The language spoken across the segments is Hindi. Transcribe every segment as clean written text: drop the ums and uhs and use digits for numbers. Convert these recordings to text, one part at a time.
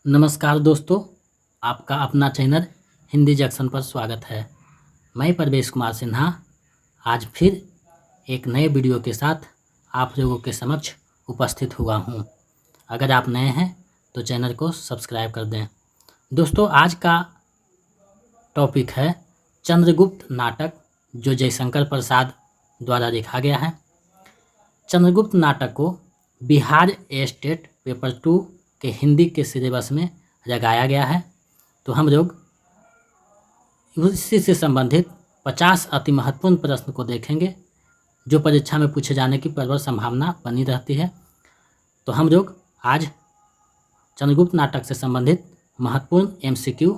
नमस्कार दोस्तों, आपका अपना चैनल हिंदी जंक्शन पर स्वागत है। मैं परवेश कुमार सिन्हा आज फिर एक नए वीडियो के साथ आप लोगों के समक्ष उपस्थित हुआ हूं। अगर आप नए हैं तो चैनल को सब्सक्राइब कर दें। दोस्तों, आज का टॉपिक है चंद्रगुप्त नाटक, जो जयशंकर प्रसाद द्वारा लिखा गया है। चंद्रगुप्त नाटक को बिहार स्टेट पेपर 2 के हिंदी के सिलेबस में लगाया गया है। तो हम लोग इसी से संबंधित 50 अति महत्वपूर्ण प्रश्न को देखेंगे, जो परीक्षा में पूछे जाने की प्रबल संभावना बनी रहती है। तो हम लोग आज चंद्रगुप्त नाटक से संबंधित महत्वपूर्ण MCQ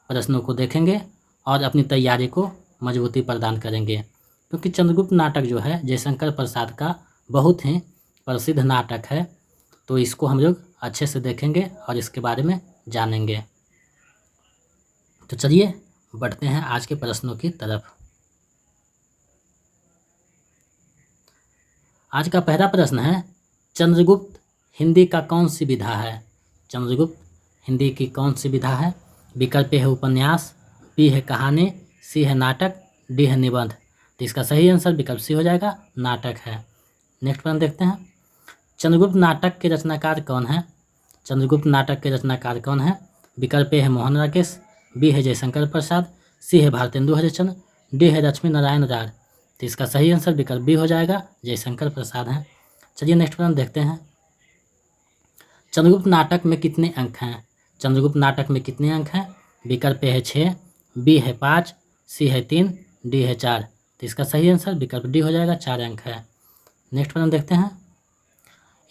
प्रश्नों को देखेंगे और अपनी तैयारी को मजबूती प्रदान करेंगे, क्योंकि चंद्रगुप्त नाटक जो है जयशंकर प्रसाद का बहुत ही प्रसिद्ध नाटक है। तो इसको हम लोग अच्छे से देखेंगे और इसके बारे में जानेंगे। तो चलिए बढ़ते हैं आज के प्रश्नों की तरफ। आज का पहला प्रश्न है, चंद्रगुप्त हिंदी का कौन सी विधा है? चंद्रगुप्त हिंदी की कौन सी विधा है? विकल्प है उपन्यास, बी है कहानी, सी है नाटक, डी है निबंध। तो इसका सही आंसर विकल्प सी हो जाएगा, नाटक है। नेक्स्ट प्रश्न देखते हैं, चंद्रगुप्त नाटक के रचनाकार कौन है? चंद्रगुप्त नाटक के रचनाकार कौन है? विकल्प ए है मोहन राकेश, बी है जयशंकर प्रसाद, सी है भारतेंदु हरिश्चंद्र, डी है लक्ष्मी नारायण राय। तो इसका सही आंसर विकल्प बी हो जाएगा, जयशंकर प्रसाद हैं। चलिए नेक्स्ट प्रश्न देखते हैं, चंद्रगुप्त नाटक में कितने अंक हैं? चंद्रगुप्त नाटक में कितने अंक हैं? विकल्प ए है 6, बी है 5, सी है 3, डी है 4। तो इसका सही आंसर विकल्प डी हो जाएगा, 4 अंक है। नेक्स्ट प्रश्न देखते हैं,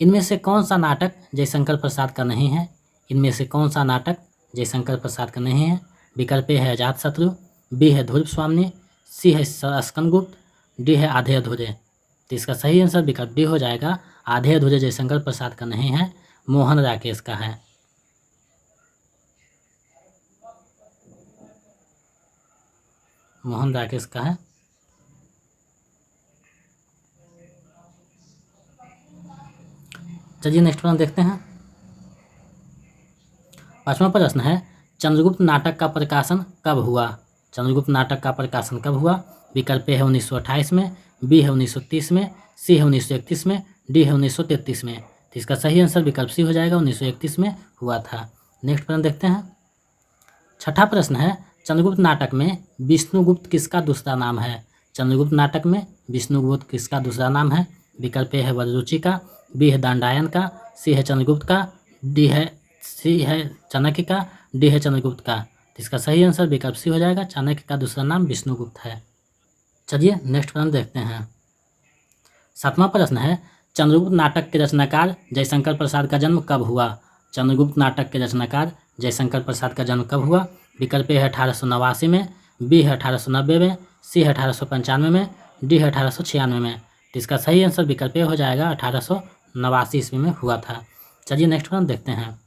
इनमें से कौन सा नाटक जयशंकर प्रसाद का नहीं है? इनमें से कौन सा नाटक जयशंकर प्रसाद का नहीं है? विकल्प ए है अजातशत्रु, बी है ध्रुव स्वामिनी, सी है स्कंदगुप्त, डी है आधे अधूरे। तो इसका सही आंसर विकल्प डी हो जाएगा, आधे अधूरे जयशंकर प्रसाद का नहीं है, मोहन राकेश का है। मोहन राकेश का है। चलिए नेक्स्ट प्रश्न देखते हैं, पांचवा प्रश्न है, चंद्रगुप्त नाटक का प्रकाशन कब हुआ? चंद्रगुप्त नाटक का प्रकाशन कब हुआ? विकल्प ए है 1928 में, बी है 1930 में, सी है 1931 में, डी है 1933 में। तो इसका सही आंसर विकल्प सी हो जाएगा, 1931 में हुआ था। नेक्स्ट प्रश्न देखते हैं, छठा प्रश्न है, चंद्रगुप्त नाटक में विष्णुगुप्त किसका दूसरा नाम है? चंद्रगुप्त नाटक में विष्णुगुप्त किसका दूसरा नाम है? विकल्प ए है वररुचि का, बी है दंडायन का, सी है चंद्रगुप्त का, सी है चाणक्य का, डी है चंद्रगुप्त का। तो इसका सही आंसर विकल्प सी हो जाएगा, चाणक्य का दूसरा नाम विष्णुगुप्त है। चलिए नेक्स्ट प्रश्न देखते हैं, सातवां प्रश्न है, चंद्रगुप्त नाटक के रचनाकार जयशंकर प्रसाद का जन्म कब हुआ? चंद्रगुप्त नाटक के रचनाकार जयशंकर प्रसाद का जन्म कब हुआ? विकल्प ए है 1889 में, बी है 1890 में, सी है 1895 में, डी है 1896 में। तो इसका सही आंसर विकल्प ए हो जाएगा, 1889 ईस्वी में हुआ था। चलिए नेक्स्ट प्रश्न देखते हैं,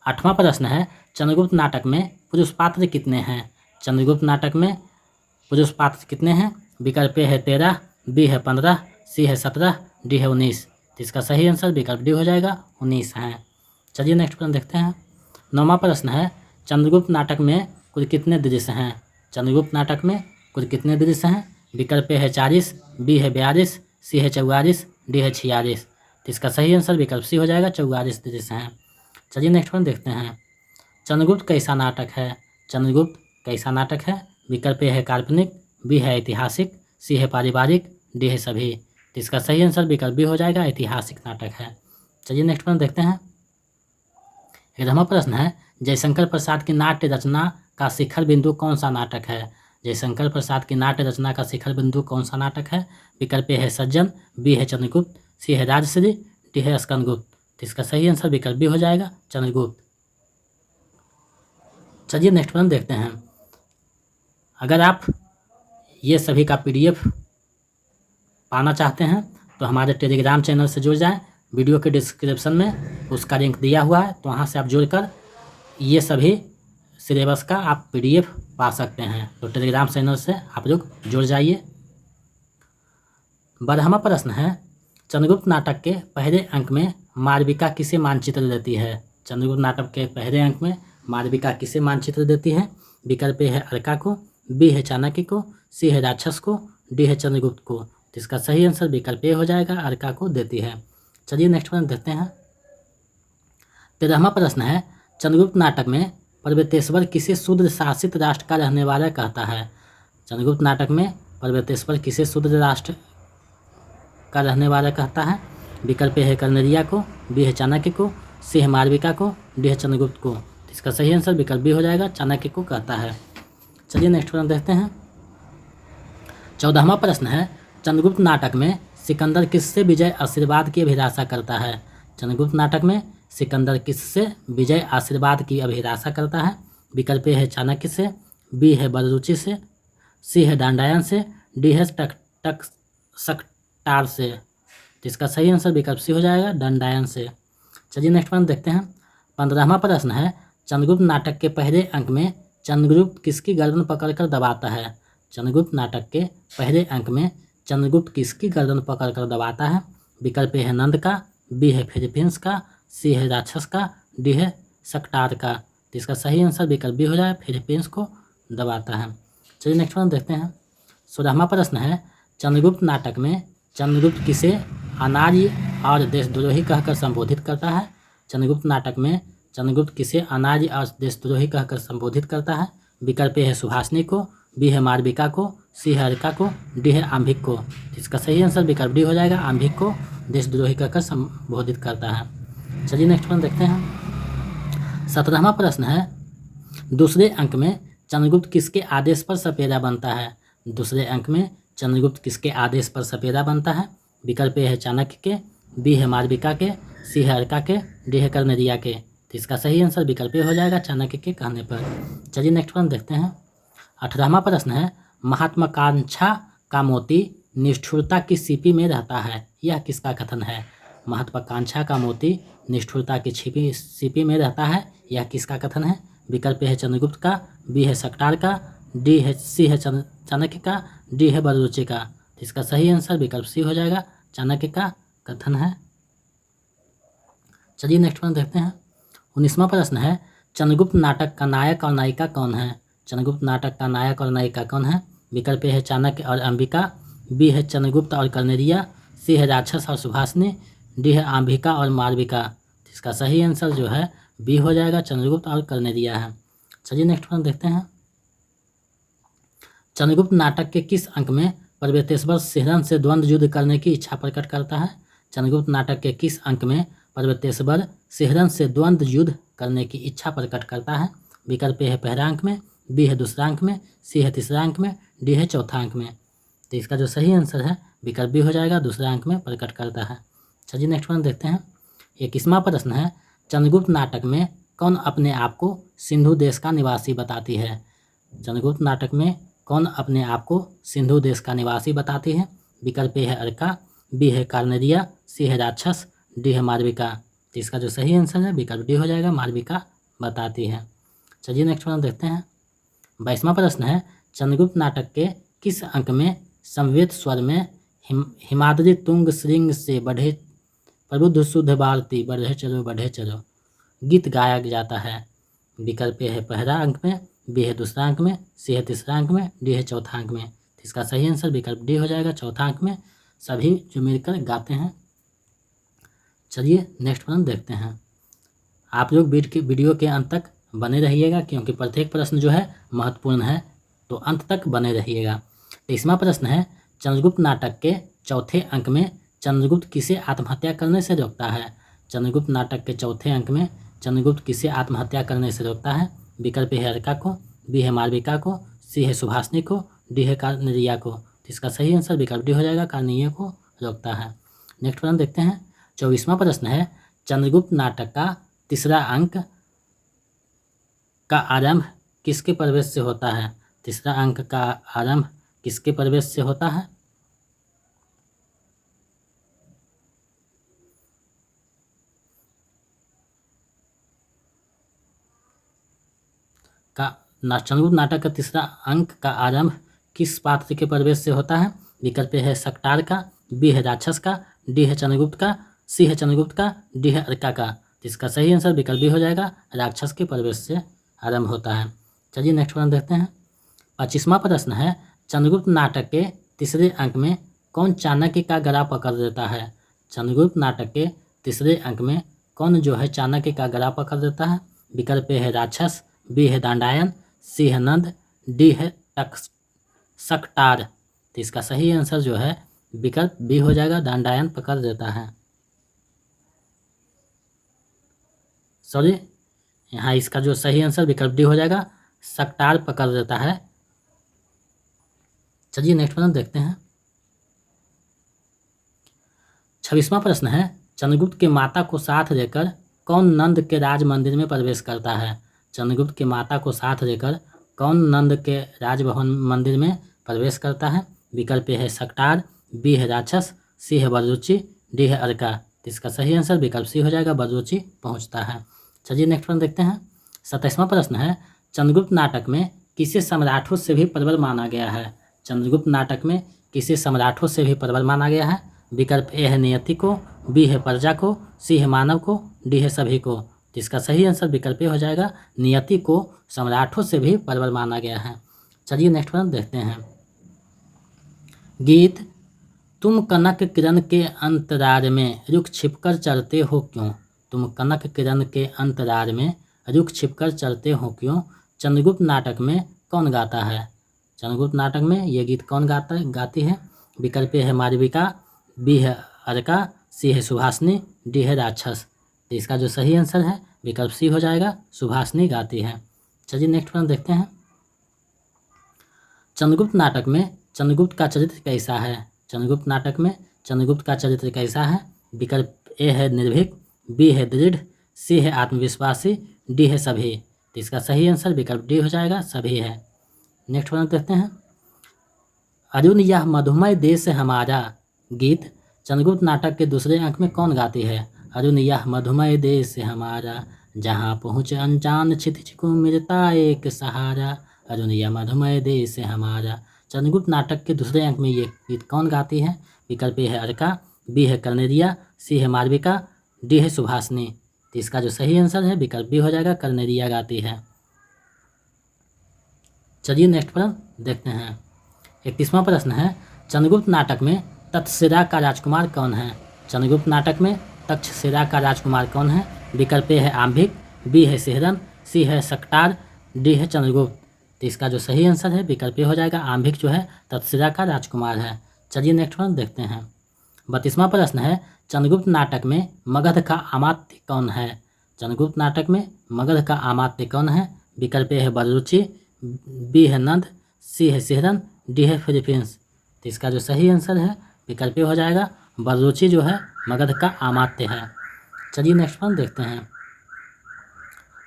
आठवां प्रश्न है, चंद्रगुप्त नाटक में पुरुष पात्र कितने हैं? चंद्रगुप्त नाटक में पुरुष पात्र कितने हैं? विकल्प ए है 13, बी है 15, सी है 17, डी है 19। तो इसका सही आंसर विकल्प डी हो जाएगा, 19 हैं। चलिए नेक्स्ट प्रश्न देखते हैं, नौवां प्रश्न है, चंद्रगुप्त नाटक में कुल कितने दृश्य हैं? चंद्रगुप्त नाटक में कुल कितने दृश्य हैं? विकल्प ए है 40, बी है 42, सी है 44, डी है 46। तो इसका सही आंसर विकल्प सी हो जाएगा, 44 दृश्य हैं। चलिए नेक्स्ट प्रश्न देखते हैं, चंद्रगुप्त कैसा नाटक है? चंद्रगुप्त कैसा नाटक है? विकल्प ए है काल्पनिक, बी है ऐतिहासिक, सी है पारिवारिक, डी है सभी। तो इसका सही आंसर विकल्प बी हो जाएगा, ऐतिहासिक नाटक है। चलिए नेक्स्ट प्रश्न देखते हैं, 11वां प्रश्न है, जयशंकर प्रसाद की नाट्य रचना का शिखर बिंदु कौन सा नाटक है? जयशंकर प्रसाद की नाट्य रचना का शिखर बिंदु कौन सा नाटक है? विकल्प ए है सज्जन, बी है चंद्रगुप्त, सी है राजश्री, डी है स्कंदगुप्त। तो इसका सही आंसर विकल्प बी हो जाएगा, चंद्रगुप्त। चलिए नेक्स्ट प्रश्न देखते हैं, अगर आप ये सभी का PDF पाना चाहते हैं तो हमारे टेलीग्राम चैनल से जुड़ जाएं। वीडियो के डिस्क्रिप्शन में उसका लिंक दिया हुआ है, तो वहाँ से आप जुड़कर ये सभी सिलेबस का आप PDF पा सकते हैं। तो टेलीग्राम चैनल से आप लोग जुड़ जाइए। 12वां प्रश्न है, चंद्रगुप्त नाटक के पहले अंक में मालविका किसे मानचित्र देती है? चंद्रगुप्त नाटक के पहले अंक में मालविका किसे मानचित्र देती है? विकल्प ए है अर्का को, बी है चाणक्य को, सी है राक्षस को, डी है चंद्रगुप्त को। तो इसका सही आंसर विकल्प ए हो जाएगा, अर्का को देती है। चलिए नेक्स्ट प्रश्न देखते हैं। 13वां प्रश्न है, चंद्रगुप्त नाटक में पर्वतेश्वर किसे शूद्र शासित राष्ट्र का रहने वाला कहता है? चंद्रगुप्त नाटक में पर्वतेश्वर किसे शूद्र राष्ट्र का रहने वाला कहता है? विकल्प ए है कर्णरिया को, बी है चाणक्य को, सी है मालविका को, डी है चंद्रगुप्त को। इसका सही आंसर विकल्प बी हो जाएगा, चाणक्य को कहता है। चलिए नेक्स्ट प्रश्न देखते हैं। 14वां प्रश्न है, चंद्रगुप्त नाटक में सिकंदर किससे विजय आशीर्वाद की अभिलाषा करता है? चंद्रगुप्त नाटक में सिकंदर किससे विजय आशीर्वाद की अभिलाषा करता है? विकल्प ए है चाणक्य से, बी है बलरुचि से, सी है दांडायन से, डी है सकटार से। तो इसका सही आंसर विकल्प सी हो जाएगा, दंडायन से। चलिए नेक्स्ट प्रश्न देखते हैं। 15वां प्रश्न है, चंद्रगुप्त नाटक के पहले अंक में चंद्रगुप्त किसकी गर्दन पकड़कर दबाता है? चंद्रगुप्त नाटक के पहले अंक में चंद्रगुप्त किसकी गर्दन पकड़कर दबाता है? विकल्प ए है नंद का, बी है फिलिपींस का, सी है राक्षस का, डी है सकटार का। तो इसका सही आंसर विकल्प बी हो जाए, फिलिपींस को दबाता है। चलिए नेक्स्ट प्रश्न देखते हैं। 16वां प्रश्न है, चंद्रगुप्त नाटक में चंद्रगुप्त किसे अनार्य और देशद्रोही कहकर संबोधित करता है? चंद्रगुप्त नाटक में चंद्रगुप्त किसे अनार्य और देशद्रोही कहकर संबोधित करता है? विकल्प ए है सुभाषिनी को, बी है मालविका को, सी है अर्का को, डी है आंभिक को। इसका सही आंसर विकल्प डी हो जाएगा, आंभिक को देशद्रोही कहकर संबोधित करता है। चलिए नेक्स्ट प्रश्न देखते हैं। 17वां प्रश्न है, दूसरे अंक में चंद्रगुप्त किसके आदेश पर सपेरा बनता है? दूसरे अंक में चंद्रगुप्त किसके आदेश पर सपेरा बनता है? विकल्प ए है चाणक्य के, बी है मालविका के, सी है अर्का के, डी है कर्णरिया के। तो इसका सही आंसर विकल्प ए हो जाएगा, चाणक्य के कहने पर। चलिए नेक्स्ट प्रश्न देखते हैं। 18वां प्रश्न है, महत्वाकांक्षा का मोती निष्ठुरता की सीपी में रहता है, यह किसका कथन है? महत्वाकांक्षा का मोती निष्ठुरता की सीपी में रहता है, यह किसका कथन है? विकल्प ए है चंद्रगुप्त का, बी है सकटार का, सी है चाणक्य का, डी है बलरुचि का। तो इसका सही आंसर विकल्प सी हो जाएगा, चाणक्य का कथन है। चलिए नेक्स्ट प्रश्न देखते हैं। 19वां प्रश्न है, चंद्रगुप्त नाटक का नायक और नायिका कौन है? चंद्रगुप्त नाटक का नायक और नायिका कौन है? विकल्प ए है चाणक्य और अंबिका, बी है चंद्रगुप्त और कर्णरिया, सी है राक्षस और सुभाषिनी, डी है आंभिका और मालविका। इसका सही आंसर जो है बी हो जाएगा, चंद्रगुप्त और कर्णरिया है। चलिए नेक्स्ट प्रश्न देखते हैं। चंद्रगुप्त नाटक के किस अंक में पर्वतेश्वर सिहरन से द्वंद्व युद्ध करने की इच्छा प्रकट करता है? चंद्रगुप्त नाटक के किस अंक में पर्वतेश्वर सिहरन से द्वंद्व युद्ध करने की इच्छा प्रकट करता है? विकल्प ए है पहला अंक में, बी है दूसरा अंक में, सी है तीसरा अंक में, डी है चौथा अंक में। तो इसका जो सही आंसर है विकल्प बी हो जाएगा, दूसरा अंक में प्रकट करता है। चलिए नेक्स्ट प्रश्न देखते हैं। 21वां प्रश्न है, चंद्रगुप्त नाटक में कौन अपने आप को सिंधु देश का निवासी बताती है? चंद्रगुप्त नाटक में कौन अपने आप को सिंधु देश का निवासी बताती है? विकल्प ए है अर्का, बी है कार्नेरिया, सी है राक्षस, डी है मालविका। तो इसका जो सही आंसर है विकल्प डी हो जाएगा, मालविका बताती है। चलिए नेक्स्ट प्रश्न देखते हैं। 22वां प्रश्न है, चंद्रगुप्त नाटक के किस अंक में समवेत स्वर में हिमाद्री तुंग श्रृंग से बढ़े प्रबुद्ध शुद्ध भारती बढ़े चलो गीत गाया जाता है? विकल्प ए है पहला अंक में, बी है दूसरा अंक में, सी है तीसरा अंक में, डी है चौथा अंक में। तो इसका सही आंसर विकल्प डी हो जाएगा, चौथा अंक में सभी जो मिलकर गाते हैं। चलिए नेक्स्ट प्रश्न देखते हैं। आप लोग वीडियो के अंत तक बने रहिएगा, क्योंकि प्रत्येक प्रश्न जो है महत्वपूर्ण है, तो अंत तक बने रहिएगा। 23वां प्रश्न है, चंद्रगुप्त नाटक के चौथे अंक में चंद्रगुप्त किसे आत्महत्या करने से रोकता है? चंद्रगुप्त नाटक के चौथे अंक में चंद्रगुप्त किसे आत्महत्या करने से रोकता है? विकल्प है अर्का को, बी है मालविका को, सी है सुभाषिनी को, डी है कार्नेरिया को। तो इसका सही आंसर विकल्प डी हो जाएगा, कार्नेरिया को रोकता है। नेक्स्ट प्रश्न देखते हैं। 24वां प्रश्न है, चंद्रगुप्त नाटक का तीसरा अंक का आरंभ किसके प्रवेश से होता है? तीसरा अंक का आरंभ किसके प्रवेश से होता है? चंद्रगुप्त नाटक का तीसरा अंक का आरंभ किस पात्र के प्रवेश से होता है? विकल्प है सकटार का, बी है राक्षस का, डी है चंद्रगुप्त का, सी है चंद्रगुप्त का, डी है अर्का का। तो इसका सही आंसर विकल्प बी हो जाएगा, राक्षस के प्रवेश से आरंभ होता है। चलिए नेक्स्ट प्रश्न देखते हैं। 25वां प्रश्न है, चंद्रगुप्त नाटक के तीसरे अंक में कौन चाणक्य का गला पकड़ देता है? चंद्रगुप्त नाटक के तीसरे अंक में कौन जो है चाणक्य का गला पकड़ देता है? विकल्प ए है राक्षस, बी है दंडायन, सी है नंद, डी है शकटार। तो इसका सही आंसर जो है विकल्प बी हो जाएगा, दंडायन पकड़ देता है। सॉरी, यहाँ इसका जो सही आंसर विकल्प डी हो जाएगा, शकटार पकड़ देता है। चलिए नेक्स्ट प्रश्न देखते हैं। 26वां प्रश्न है, चंद्रगुप्त के माता को साथ लेकर कौन नंद के राज मंदिर में प्रवेश करता है? चंद्रगुप्त के माता को साथ लेकर कौन नंद के राजभवन मंदिर में प्रवेश करता है? विकल्प ए है शकटार, बी है राक्षस, सी है बदरुचि, डी है अर्का। तो इसका सही आंसर विकल्प सी हो जाएगा, बदरुचि पहुंचता है। चलिए नेक्स्ट प्रश्न देखते हैं। 27वां प्रश्न है, चंद्रगुप्त नाटक में किसे सम्राटों से भी प्रबल माना गया है? चंद्रगुप्त नाटक में किसे सम्राटों से भी प्रबल माना गया है? विकल्प ए है नियति को, बी है प्रजा को, सी है मानव को, डी है सभी को। तो इसका सही आंसर विकल्प ए हो जाएगा, नियति को सम्राटों से भी प्रबल माना गया है। चलिए नेक्स्ट प्रश्न देखते हैं। गीत तुम कनक किरण के अंतरार में रुख छिपकर चलते हो क्यों? तुम कनक किरण के अंतरार में रुख छिपकर चलते हो क्यों? चंद्रगुप्त नाटक में कौन गाता है? चंद्रगुप्त नाटक में ये गीत कौन गाती है? विकल्प ए है मालविका, बी है अर्का, सी है सुभाषिनी, डी है राक्षस। तो इसका जो सही आंसर है विकल्प सी हो जाएगा, सुभाषिनी गाती है। चलिए नेक्स्ट प्रश्न देखते हैं। चंद्रगुप्त नाटक में चंद्रगुप्त का चरित्र कैसा है? चंद्रगुप्त नाटक में चंद्रगुप्त का चरित्र कैसा है? विकल्प ए है निर्भीक, बी है दृढ़, सी है आत्मविश्वासी, डी है सभी। तो इसका सही आंसर विकल्प डी हो जाएगा, सभी है। नेक्स्ट प्रश्न देखते हैं। अरुण यह मधुमय देश हमारा गीत चंद्रगुप्त नाटक के दूसरे अंक में कौन गाती है? अरुण यह मधुमय देश हमारा, जहाँ पहुँचे अनजान क्षितिज को मिलता एक सहारा। अरुण यह मधुमय देश हमारा। चंद्रगुप्त नाटक के दूसरे अंक में ये गीत कौन गाती है? विकल्प ए है अर्का, बी है कर्नेरिया, सी है मालविका, डी है सुभाषिनी। तो इसका जो सही आंसर है विकल्प बी हो जाएगा, कर्नेरिया गाती है। चलिए नेक्स्ट प्रश्न देखते हैं। 31वां प्रश्न है, चंद्रगुप्त नाटक में तक्षशिला का राजकुमार कौन है? चंद्रगुप्त नाटक में तक्षशिला का राजकुमार कौन है? विकल्प ए है आम्भिक, बी है सिहरन, सी है शकटार, डी है चंद्रगुप्त। तो इसका जो सही आंसर है विकल्प ए हो जाएगा, आम्भिक जो है तक्षशिला का राजकुमार है। चलिए नेक्स्ट प्रश्न देखते हैं। 32वां प्रश्न है, चंद्रगुप्त नाटक में मगध का अमात्य कौन है? चंद्रगुप्त नाटक में मगध का अमात्य कौन है? विकल्प ए है बदरुचि, बी है नंद, सी है सिहरन, डी है फिलिपींस। तो इसका जो सही आंसर है विकल्प ए हो जाएगा, बदरुचि जो है मगध का अमात्य है। चलिए नेक्स्ट प्रश्न देखते हैं।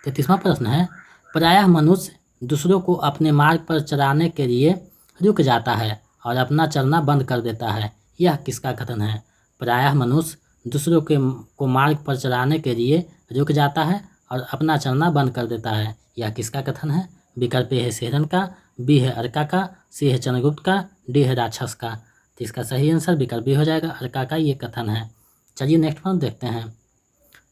33वां प्रश्न है, प्रायः मनुष्य दूसरों को अपने मार्ग पर चलाने के लिए रुक जाता है और अपना चलना बंद कर देता है, यह किसका कथन है? प्रायः मनुष्य दूसरों को मार्ग पर चलाने के लिए रुक जाता है और अपना चलना बंद कर देता है, यह किसका कथन है? विकल्प ए है सिहरन का, बी है अर्का का, सी है चंद्रगुप्त का, डी है राक्षस का। तो इसका सही आंसर विकल्प बी हो जाएगा, अर्का का ये कथन है। चलिए नेक्स्ट प्रश्न देखते हैं।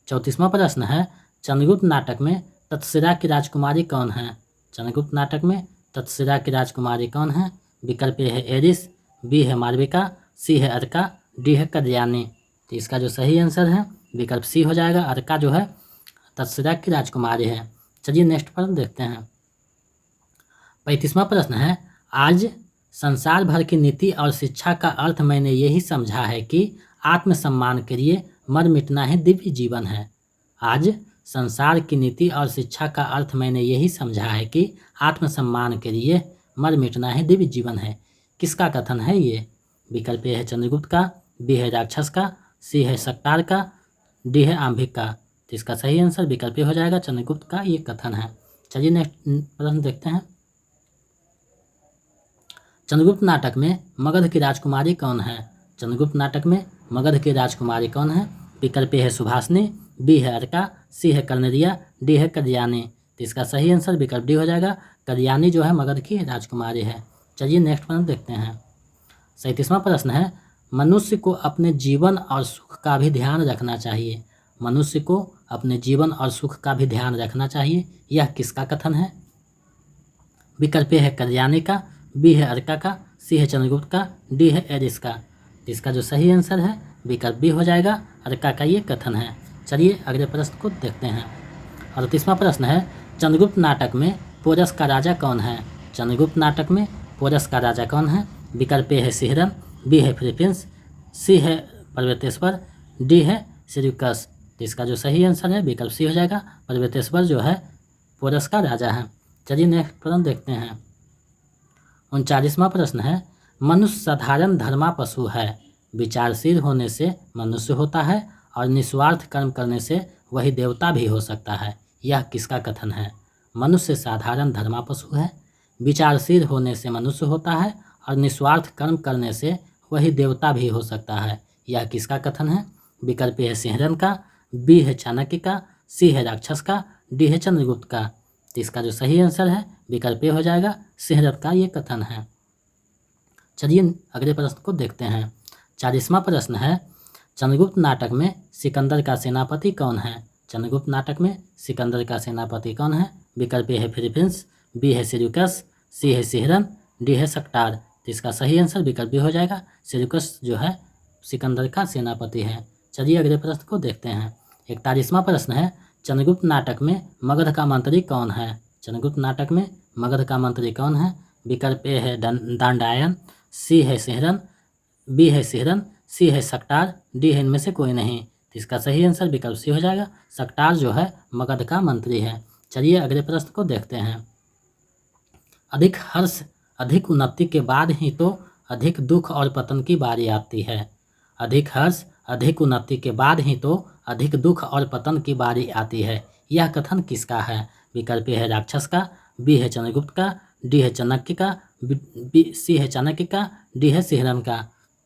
34वां प्रश्न है, चंद्रगुप्त नाटक में तक्षशिला की राजकुमारी कौन है? चंद्रगुप्त नाटक में तक्षशिला की राजकुमारी कौन है? विकल्प ए है एरिस, बी है मालविका, सी है अर्का, डी है कल्याणी। तो इसका जो सही आंसर है विकल्प सी हो जाएगा, अर्का जो है तक्षशिला की राजकुमारी है। चलिए नेक्स्ट प्रश्न देखते हैं। 35वां प्रश्न है, आज संसार भर की नीति और शिक्षा का अर्थ मैंने यही समझा है कि आत्मसम्मान के लिए मर मिटना ही दिव्य जीवन है। आज संसार की नीति और शिक्षा का अर्थ मैंने यही समझा है कि आत्मसम्मान के लिए मर मिटना ही दिव्य जीवन है, किसका कथन है ये? विकल्प ए है चंद्रगुप्त का, बी है राक्षस का, सी है शकटार का, डी है आम्भिक का। तो इसका सही आंसर विकल्प ए हो जाएगा, चंद्रगुप्त का ये कथन है। चलिए नेक्स्ट प्रश्न देखते हैं। चंद्रगुप्त नाटक में मगध की राजकुमारी कौन है? चंद्रगुप्त नाटक में मगध की राजकुमारी कौन है? विकल्प ए है सुभाषिनी, बी है अर्का, सी है कर्नेरिया, डी है कल्याणी। तो इसका सही आंसर विकल्प डी हो जाएगा, कल्याणी जो है मगध की राजकुमारी है। चलिए नेक्स्ट प्रश्न देखते हैं। 37वां प्रश्न है, मनुष्य को अपने जीवन और सुख का भी ध्यान रखना चाहिए। मनुष्य को अपने जीवन और सुख का भी ध्यान रखना चाहिए। यह किसका कथन है? विकल्प ए है कल्याणी का, बी है अर्का का, सी है चंद्रगुप्त का, डी है एरिस का। इसका जो सही आंसर है विकल्प बी हो जाएगा, अर्का का ये कथन है। चलिए अगले प्रश्न को देखते हैं। 38वां प्रश्न है, चंद्रगुप्त नाटक में पोरस का राजा कौन है? चंद्रगुप्त नाटक में पोरस का राजा कौन है? विकल्प ए है सिहरन, बी है फिलिपिन्स, सी है पर्वतेश्वर, डी है सिरकस। इसका जो सही आंसर है विकल्प सी हो जाएगा, पर्वतेश्वर जो है पोरस का राजा है। चलिए नेक्स्ट प्रश्न देखते हैं। 39वां प्रश्न है, मनुष्य साधारण धर्मा पशु है, विचारशील होने से मनुष्य होता है और निस्वार्थ कर्म करने से वही देवता भी हो सकता है। यह किसका कथन है? मनुष्य साधारण धर्मा पशु है, विचारशील होने से मनुष्य होता है और निस्वार्थ कर्म करने से वही देवता भी हो सकता है। यह किसका कथन है? विकल्प ए है सिंहरन का, बी है चाणक्य का, सी है राक्षस का, डी है चंद्रगुप्त का। तो इसका जो सही आंसर है विकल्प ए हो जाएगा, सिंहरन का ये कथन है। चलिए अगले प्रश्न को देखते हैं। 40वां प्रश्न है, चंद्रगुप्त नाटक में सिकंदर का सेनापति कौन है? चंद्रगुप्त नाटक में सिकंदर का सेनापति कौन है? विकल्प ए है फिलिपिन्स, बी है सिरकस, सी है सिहरन, डी है सक्टार। तो इसका सही आंसर विकल्प बी हो जाएगा, सिरकस जो है सिकंदर का सेनापति है। चलिए अगले प्रश्न को देखते हैं। 41वां प्रश्न है, चंद्रगुप्त नाटक में मगध का मंत्री कौन है? चंद्रगुप्त नाटक में मगध का मंत्री कौन है? विकल्प ए है दंडायन, सी है सिहरन, बी है सिहरन, सी है सक्टार, डी है इनमें से कोई नहीं। तो इसका सही आंसर विकल्प सी हो जाएगा, सक्टार जो है मगध का मंत्री है। चलिए अगले प्रश्न को देखते हैं। अधिक हर्ष अधिक उन्नति के बाद ही तो अधिक दुख और पतन की बारी आती है। अधिक हर्ष अधिक उन्नति के बाद ही तो अधिक दुख और पतन की बारी आती है। यह कथन किसका है? विकल्प ए है राक्षस का, बी है चंद्रगुप्त का, डी है चाणक्य का, सी है चाणक्य का, डी है सिहरन का।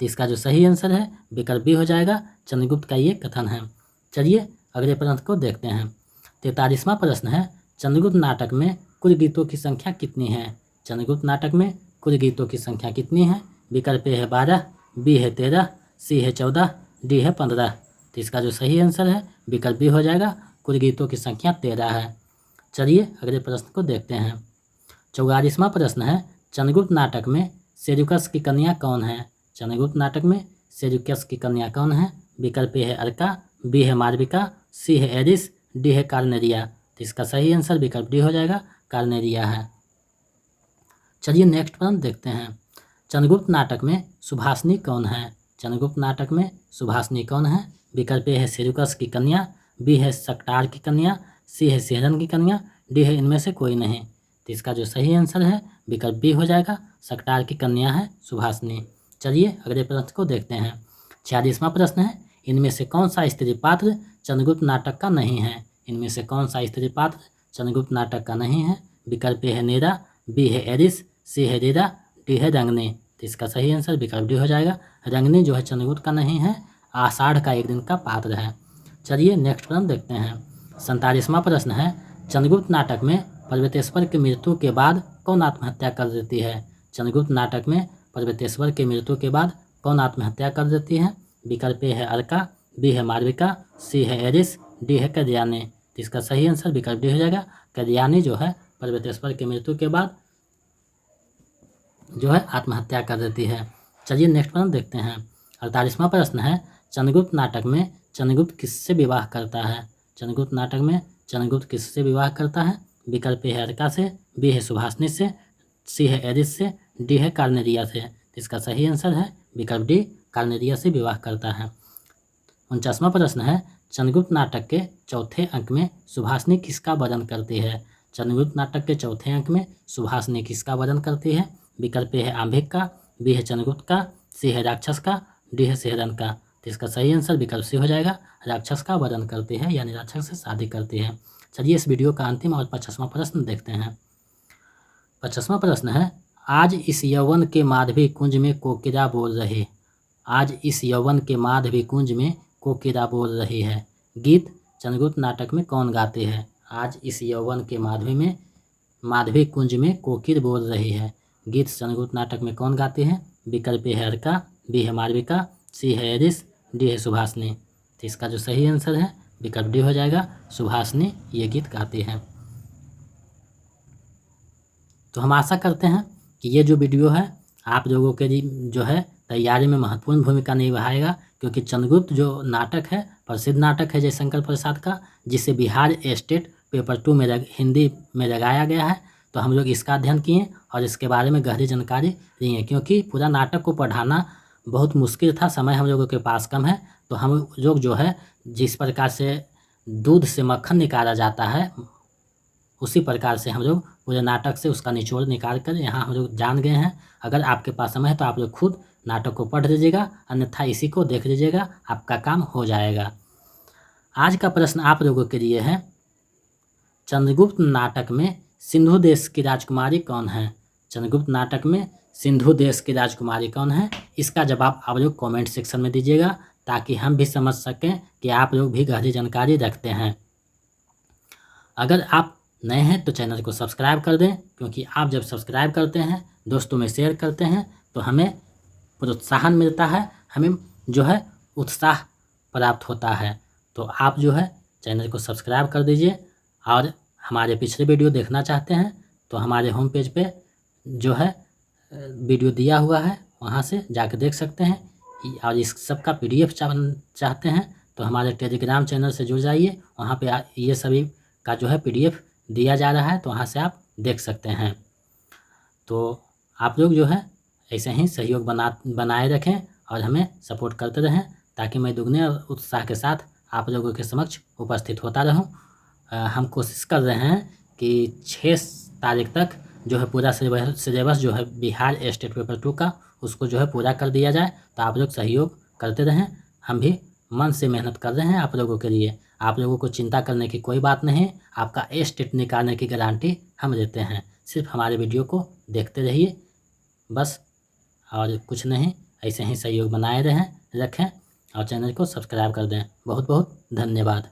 तो इसका जो सही आंसर है विकल्प बी हो जाएगा, चंद्रगुप्त का ये कथन है। चलिए अगले प्रश्न को देखते हैं। 43वां प्रश्न है, चंद्रगुप्त नाटक में कुल गीतों की संख्या कितनी है? चंद्रगुप्त नाटक में कुल गीतों की संख्या कितनी है? विकल्प ए है 12, बी है 13, सी है 14, डी है 15। तो इसका जो सही आंसर है विकल्प बी हो जाएगा, कुल गीतों की संख्या 13 है। चलिए अगले प्रश्न को देखते हैं। 44वां प्रश्न है, चंद्रगुप्त नाटक में सेल्यूकस की कन्या कौन है? चंद्रगुप्त नाटक में सेल्यूकस की कन्या कौन है? विकल्प ए है अर्का, बी है मालविका, सी है एरिस, डी है कार्नेरिया। तो इसका सही आंसर विकल्प डी हो जाएगा, कार्नेरिया है। चलिए नेक्स्ट प्रश्न देखते हैं। चंद्रगुप्त नाटक में सुभाषनी कौन है? चंद्रगुप्त नाटक में सुभाषनी कौन है? विकल्प ए है सेल्यूकस की कन्या, बी है सक्टार की कन्या, सी है सिहरन की कन्या, डी है इनमें से कोई नहीं। तो इसका जो सही आंसर है विकल्प बी हो जाएगा, सक्टार की कन्या है सुभाषनी। चलिए अगले प्रश्न को देखते हैं। 46वां प्रश्न है, इनमें से कौन सा स्त्री पात्र चंद्रगुप्त नाटक का नहीं है? इनमें से कौन सा स्त्री पात्र चंद्रगुप्त नाटक का नहीं है? विकल्प ए है नीरा, बी है एरिस, सी है रीरा, डी है रंगनी। तो इसका सही आंसर विकल्प डी हो जाएगा, रंगनी जो है चंद्रगुप्त का नहीं है, आषाढ़ का एक दिन का पात्र है। चलिए नेक्स्ट प्रश्न देखते हैं। 47वां प्रश्न है, चंद्रगुप्त नाटक में पर्वतेश्वर की मृत्यु के बाद कौन आत्महत्या कर देती है? चंद्रगुप्त नाटक में पर्वतेश्वर की मृत्यु के बाद कौन आत्महत्या कर देती है? विकल्प ए है अर्का, बी है मालविका, सी है एरिस, डी है कल्याणी। तो इसका सही आंसर विकल्प डी हो जाएगा, कल्याणी जो है पर्वतेश्वर की मृत्यु के बाद जो है आत्महत्या कर देती है। चलिए नेक्स्ट प्रश्न देखते हैं। 48वां प्रश्न है, चंद्रगुप्त नाटक में चंद्रगुप्त किससे विवाह करता है? चंद्रगुप्त नाटक में चंद्रगुप्त किससे विवाह करता है? विकल्प ए है अर्का से, बी है सुभाषनी से, सी है एरिस से, डी है कार्नेरिया से। इसका सही आंसर है विकल्प डी, कार्नेरिया से विवाह करता है। 49वां प्रश्न है, चंद्रगुप्त नाटक के चौथे अंक में सुभाषनी किसका वर्णन करती है? चंद्रगुप्त नाटक के चौथे अंक में सुभाषनी किसका वर्णन करती है? विकल्प ए है आंभिक का, बी है चंद्रगुप्त का, सी है राक्षस का, डी है सिहरन का। तो इसका सही आंसर विकल्प सी हो जाएगा, राक्षस का वर्णन करती है, यानी राक्षस से शादी करती है। चलिए इस वीडियो का अंतिम और 50वां प्रश्न देखते हैं। 50वां प्रश्न है, आज इस यौवन के माधवी कुंज में कोकिला बोल रही। आज इस यौवन के माधवी कुंज में कोकिला बोल रही है। गीत चंद्रगुप्त नाटक में कौन गाते हैं? आज इस यौवन के माधवी कुंज में कोकिल बोल रही है। गीत चंद्रगुप्त नाटक में कौन गाते हैं? विकल्प ए है अर्का, बी है मालविका, सी है एरिस, डी है सुभाषनी। तो इसका जो सही आंसर है विकल्प डी हो जाएगा, सुभाषिनी ये गीत गाती हैं। तो हम आशा करते हैं कि ये जो वीडियो है आप लोगों के लिए जो है तैयारी में महत्वपूर्ण भूमिका निभाएगा, क्योंकि चंद्रगुप्त जो नाटक है प्रसिद्ध नाटक है जयशंकर प्रसाद का, जिसे बिहार स्टेट पेपर 2 में हिंदी में लगाया गया है। तो हम लोग इसका अध्ययन किए और इसके बारे में गहरी जानकारी लिए, क्योंकि पूरा नाटक को पढ़ाना बहुत मुश्किल था, समय हम लोगों के पास कम है। तो हम लोग जो है जिस प्रकार से दूध से मक्खन निकाला जाता है उसी प्रकार से हम लोग पूरे नाटक से उसका निचोड़ निकाल कर यहाँ हम लोग जान गए हैं। अगर आपके पास समय है तो आप लोग खुद नाटक को पढ़ लीजिएगा, अन्यथा इसी को देख लीजिएगा, आपका काम हो जाएगा। आज का प्रश्न आप लोगों के लिए है, चंद्रगुप्त नाटक में सिंधु देश की राजकुमारी कौन है? चंद्रगुप्त नाटक में सिंधु देश की राजकुमारी कौन है? इसका जवाब आप लोग कमेंट सेक्शन में दीजिएगा, ताकि हम भी समझ सकें कि आप लोग भी गहरी जानकारी रखते हैं। अगर आप नए हैं तो चैनल को सब्सक्राइब कर दें, क्योंकि आप जब सब्सक्राइब करते हैं, दोस्तों में शेयर करते हैं, तो हमें प्रोत्साहन मिलता है, हमें जो है उत्साह प्राप्त होता है। तो आप जो है चैनल को सब्सक्राइब कर दीजिए, और हमारे पिछले वीडियो देखना चाहते हैं तो हमारे होम पेज पे जो है वीडियो दिया हुआ है, वहाँ से जाकर देख सकते हैं। और इस सब का PDF चाहते हैं तो हमारे टेलीग्राम चैनल से जुड़ जाइए, वहाँ पे ये सभी का जो है PDF दिया जा रहा है, तो वहाँ से आप देख सकते हैं। तो आप लोग जो है ऐसे ही सहयोग बनाए रखें और हमें सपोर्ट करते रहें, ताकि मैं दुगने उत्साह के साथ आप लोगों के समक्ष उपस्थित होता रहूं। हम कोशिश कर रहे हैं कि 6 तारीख तक जो है पूरा सिलेबस जो है बिहार स्टेट पेपर 2 का उसको जो है पूरा कर दिया जाए। तो आप लोग सहयोग करते रहें, हम भी मन से मेहनत कर रहे हैं आप लोगों के लिए। आप लोगों को चिंता करने की कोई बात नहीं, आपका स्टेट निकालने की गारंटी हम देते हैं। सिर्फ हमारे वीडियो को देखते रहिए बस, और कुछ नहीं। ऐसे ही सहयोग बनाए रखें और चैनल को सब्सक्राइब कर दें। बहुत बहुत धन्यवाद।